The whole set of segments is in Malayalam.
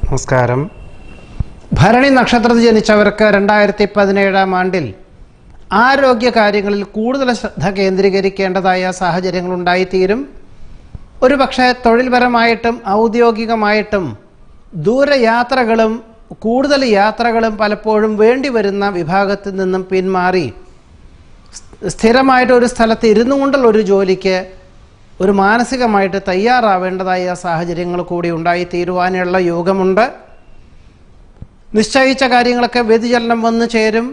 നമസ്കാരം. ഭരണി നക്ഷത്രത്തിൽ ജനിച്ചവർക്ക് 2017 ആണ്ടിൽ ആരോഗ്യ കാര്യങ്ങളിൽ കൂടുതൽ ശ്രദ്ധ കേന്ദ്രീകരിക്കേണ്ടതായ സാഹചര്യങ്ങൾ ഉണ്ടായിത്തീരും. ഒരുപക്ഷെ തൊഴിൽപരമായിട്ടും ഔദ്യോഗികമായിട്ടും ദൂരയാത്രകളും കൂടുതൽ യാത്രകളും പലപ്പോഴും വേണ്ടി വരുന്ന വിഭാഗത്തിൽ നിന്നും പിന്മാറി സ്ഥിരമായിട്ട് ഒരു സ്ഥലത്ത് ഇരുന്നു കൊണ്ടുള്ള ഒരു ജോലിക്ക് ഒരു മാനസികമായിട്ട് തയ്യാറാവേണ്ടതായ സാഹചര്യങ്ങൾ കൂടി ഉണ്ടായിത്തീരുവാനുള്ള യോഗമുണ്ട്. നിശ്ചയിച്ച കാര്യങ്ങളൊക്കെ വ്യതിചലനം വന്നു ചേരും.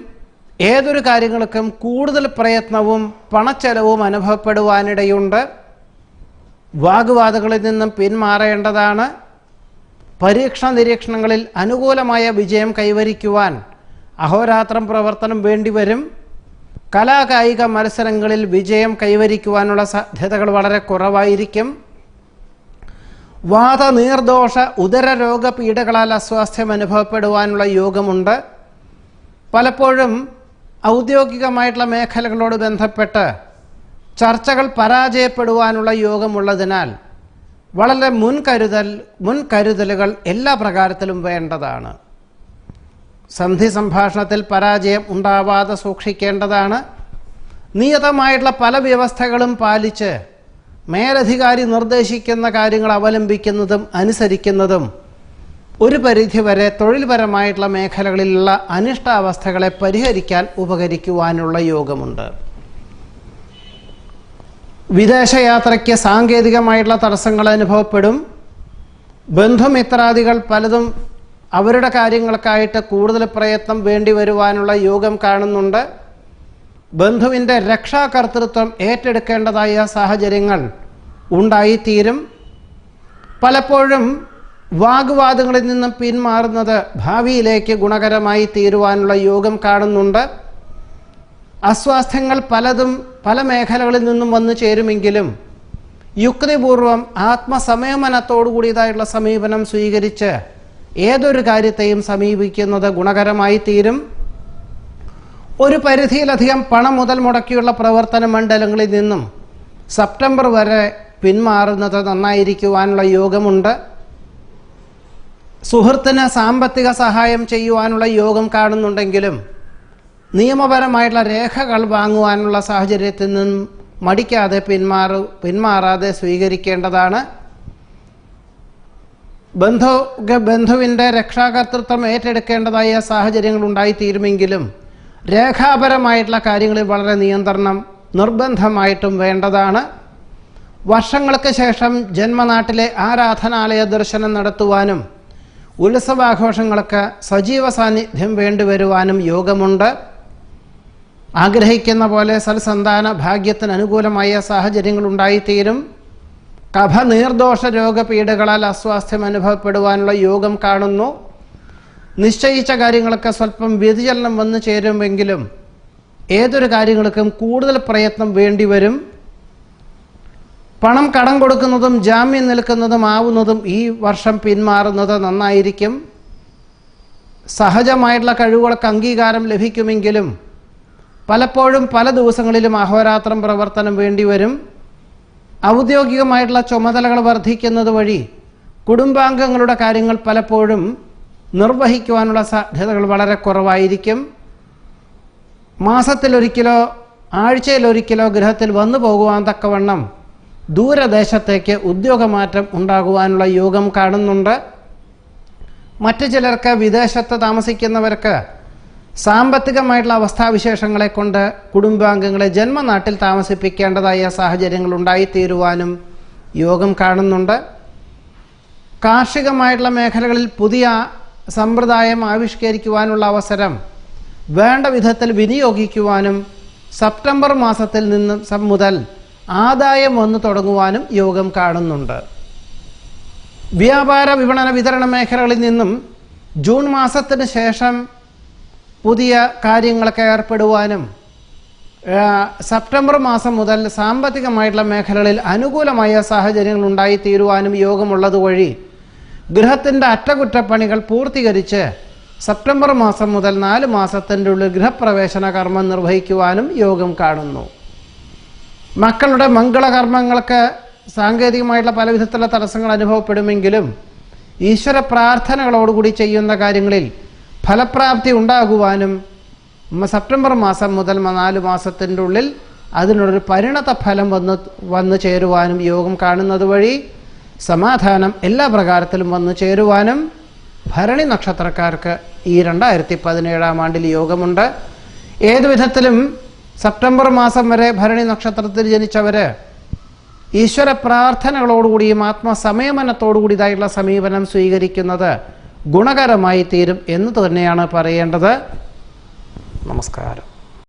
ഏതൊരു കാര്യങ്ങൾക്കും കൂടുതൽ പ്രയത്നവും പണച്ചെലവും അനുഭവപ്പെടുവാനിടയുണ്ട്. വാഗ്വാദങ്ങളിൽ നിന്നും പിന്മാറേണ്ടതാണ്. പരീക്ഷണ നിരീക്ഷണങ്ങളിൽ അനുകൂലമായ വിജയം കൈവരിക്കുവാൻ അഹോരാത്രം പ്രവർത്തനം വേണ്ടിവരും. കലാകായിക മത്സരങ്ങളിൽ വിജയം കൈവരിക്കുവാനുള്ള സാധ്യതകൾ വളരെ കുറവായിരിക്കും. വാത, നീർദോഷ, ഉദരരോഗ പീഡകളാൽ അസ്വാസ്ഥ്യം അനുഭവപ്പെടുവാനുള്ള യോഗമുണ്ട്. പലപ്പോഴും ഔദ്യോഗികമായിട്ടുള്ള മേഖലകളോട് ബന്ധപ്പെട്ട് ചർച്ചകൾ പരാജയപ്പെടുവാനുള്ള യോഗമുള്ളതിനാൽ വളരെ മുൻകരുതലുകൾ എല്ലാ പ്രകാരത്തിലും വേണ്ടതാണ്. സന്ധി സംഭാഷണത്തിൽ പരാജയം ഉണ്ടാവാതെ സൂക്ഷിക്കേണ്ടതാണ്. നിയതമായിട്ടുള്ള പല വ്യവസ്ഥകളും പാലിച്ച് മേലധികാരി നിർദ്ദേശിക്കുന്ന കാര്യങ്ങൾ അവലംബിക്കുന്നതും അനുസരിക്കുന്നതും ഒരു പരിധിവരെ തൊഴിൽപരമായിട്ടുള്ള മേഖലകളിലുള്ള അനിഷ്ടാവസ്ഥകളെ പരിഹരിക്കാൻ ഉപകരിക്കുവാനുള്ള യോഗമുണ്ട്. വിദേശയാത്രയ്ക്ക് സാങ്കേതികമായിട്ടുള്ള തടസ്സങ്ങൾ അനുഭവപ്പെടും. ബന്ധുമിത്രാദികൾ പലതും അവരുടെ കാര്യങ്ങൾക്കായിട്ട് കൂടുതൽ പ്രയത്നം വേണ്ടി വരുവാനുള്ള യോഗം കാണുന്നുണ്ട്. ബന്ധുവിൻ്റെ രക്ഷാകർതൃത്വം ഏറ്റെടുക്കേണ്ടതായ സാഹചര്യങ്ങൾ ഉണ്ടായിത്തീരും. പലപ്പോഴും വാഗ്വാദങ്ങളിൽ നിന്നും പിന്മാറുന്നത് ഭാവിയിലേക്ക് ഗുണകരമായി തീരുവാനുള്ള യോഗം കാണുന്നുണ്ട്. അസ്വാസ്ഥ്യങ്ങൾ പലതും പല മേഖലകളിൽ നിന്നും വന്നു ചേരുമെങ്കിലും യുക്തിപൂർവം ആത്മസംയമനത്തോടു കൂടിയതായിട്ടുള്ള സമീപനം സ്വീകരിച്ച് ഏതൊരു കാര്യത്തെയും സമീപിക്കുന്നത് ഗുണകരമായി തീരും. ഒരു പരിധിയിലധികം പണം മുതൽ മുടക്കിയുള്ള പ്രവർത്തന മണ്ഡലങ്ങളിൽ നിന്നും സെപ്റ്റംബർ വരെ പിന്മാറുന്നത് നന്നായിരിക്കുവാനുള്ള യോഗമുണ്ട്. സുഹൃത്തിന് സാമ്പത്തിക സഹായം ചെയ്യുവാനുള്ള യോഗം കാണുന്നുണ്ടെങ്കിലും നിയമപരമായിട്ടുള്ള രേഖകൾ വാങ്ങുവാനുള്ള സാഹചര്യത്തിൽ നിന്നും മടിക്കാതെ പിന്മാറാതെ സ്വീകരിക്കേണ്ടതാണ്. ബന്ധുവിൻ്റെ രക്ഷാകർതൃത്വം ഏറ്റെടുക്കേണ്ടതായ സാഹചര്യങ്ങൾ ഉണ്ടായിത്തീരുമെങ്കിലും രേഖാപരമായിട്ടുള്ള കാര്യങ്ങളിൽ വളരെ നിയന്ത്രണം നിർബന്ധമായിട്ടും വേണ്ടതാണ്. വർഷങ്ങൾക്ക് ശേഷം ജന്മനാട്ടിലെ ആരാധനാലയ ദർശനം നടത്തുവാനും ഉത്സവാഘോഷങ്ങൾക്ക് സജീവ സാന്നിധ്യം വേണ്ടിവരുവാനും യോഗമുണ്ട്. ആഗ്രഹിക്കുന്ന പോലെ സൽസന്താന ഭാഗ്യത്തിന് അനുകൂലമായ സാഹചര്യങ്ങൾ ഉണ്ടായിത്തീരും. കഫ, നീർദോഷ രോഗപീഠകളാൽ അസ്വാസ്ഥ്യം അനുഭവപ്പെടുവാനുള്ള യോഗം കാണുന്നു. നിശ്ചയിച്ച കാര്യങ്ങളൊക്കെ സ്വല്പം വ്യതിചലനം വന്നു ചേരുമെങ്കിലും ഏതൊരു കാര്യങ്ങൾക്കും കൂടുതൽ പ്രയത്നം വേണ്ടിവരും. പണം കടം കൊടുക്കുന്നതും ജാമ്യം നിൽക്കുന്നതും ആവുന്നതും ഈ വർഷം പിന്മാറുന്നത് നന്നായിരിക്കും. സഹജമായിട്ടുള്ള കഴിവുകൾക്ക് അംഗീകാരം ലഭിക്കുമെങ്കിലും പലപ്പോഴും പല ദിവസങ്ങളിലും അഹോരാത്രം പ്രവർത്തനം വേണ്ടിവരും. ഔദ്യോഗികമായിട്ടുള്ള ചുമതലകൾ വർദ്ധിക്കുന്നത് വഴി കുടുംബാംഗങ്ങളുടെ കാര്യങ്ങൾ പലപ്പോഴും നിർവഹിക്കുവാനുള്ള സാധ്യതകൾ വളരെ കുറവായിരിക്കും. മാസത്തിലൊരിക്കലോ ആഴ്ചയിലൊരിക്കലോ ഗൃഹത്തിൽ വന്നു പോകുവാൻ തക്കവണ്ണം ദൂരദേശത്തേക്ക് ഉദ്യോഗമാറ്റം ഉണ്ടാകുവാനുള്ള യോഗം കാണുന്നുണ്ട്. മറ്റു ചിലർക്ക് വിദേശത്ത് താമസിക്കുന്നവർക്ക് സാമ്പത്തികമായിട്ടുള്ള അവസ്ഥാവിശേഷങ്ങളെ കൊണ്ട് കുടുംബാംഗങ്ങളെ ജന്മനാട്ടിൽ താമസിപ്പിക്കേണ്ടതായ സാഹചര്യങ്ങൾ ഉണ്ടായിത്തീരുവാനും യോഗം കാണുന്നുണ്ട്. കാർഷികമായിട്ടുള്ള മേഖലകളിൽ പുതിയ സമ്പ്രദായം ആവിഷ്കരിക്കുവാനുള്ള അവസരം വേണ്ട വിധത്തിൽ വിനിയോഗിക്കുവാനും സെപ്റ്റംബർ മാസത്തിൽ നിന്നും മുതൽ ആദായം വന്നു തുടങ്ങുവാനും യോഗം കാണുന്നുണ്ട്. വ്യാപാര, വിപണന, വിതരണ മേഖലകളിൽ നിന്നും ജൂൺ മാസത്തിന് ശേഷം പുതിയ കാര്യങ്ങളൊക്കെ ഏർപ്പെടുവാനും സെപ്റ്റംബർ മാസം മുതൽ സാമ്പത്തികമായിട്ടുള്ള മേഖലകളിൽ അനുകൂലമായ സാഹചര്യങ്ങൾ ഉണ്ടായിത്തീരുവാനും യോഗമുള്ളത് വഴി ഗൃഹത്തിൻ്റെ അറ്റകുറ്റപ്പണികൾ പൂർത്തീകരിച്ച് സെപ്റ്റംബർ മാസം മുതൽ 4 മാസത്തിൻ്റെ ഉള്ളിൽ ഗൃഹപ്രവേശന കർമ്മം നിർവഹിക്കുവാനും യോഗം കാണുന്നു. മക്കളുടെ മംഗളകർമ്മങ്ങൾക്ക് സാങ്കേതികമായിട്ടുള്ള പല വിധത്തിലുള്ള തടസ്സങ്ങൾ അനുഭവപ്പെടുമെങ്കിലും ഈശ്വര പ്രാർത്ഥനകളോടുകൂടി ചെയ്യുന്ന കാര്യങ്ങളിൽ ഫലപ്രാപ്തി ഉണ്ടാകുവാനും സെപ്റ്റംബർ മാസം മുതൽ 4 മാസത്തിൻ്റെ ഉള്ളിൽ അതിനൊരു പരിണത ഫലം വന്നു ചേരുവാനും യോഗം കാണുന്നത് വഴി സമാധാനം എല്ലാ പ്രകാരത്തിലും വന്നു ചേരുവാനും ഭരണി നക്ഷത്രക്കാർക്ക് ഈ 2017 ആണ്ടിൽ യോഗമുണ്ട്. ഏതു വിധത്തിലും സെപ്റ്റംബർ മാസം വരെ ഭരണി നക്ഷത്രത്തിൽ ജനിച്ചവര് ഈശ്വര പ്രാർത്ഥനകളോടുകൂടിയും ആത്മസംയമനത്തോടുകൂടിയതായിട്ടുള്ള സമീപനം സ്വീകരിക്കുന്നത് ഗുണകരമായി തീരും എന്ന് തന്നെയാണ് പറയേണ്ടത്. നമസ്കാരം.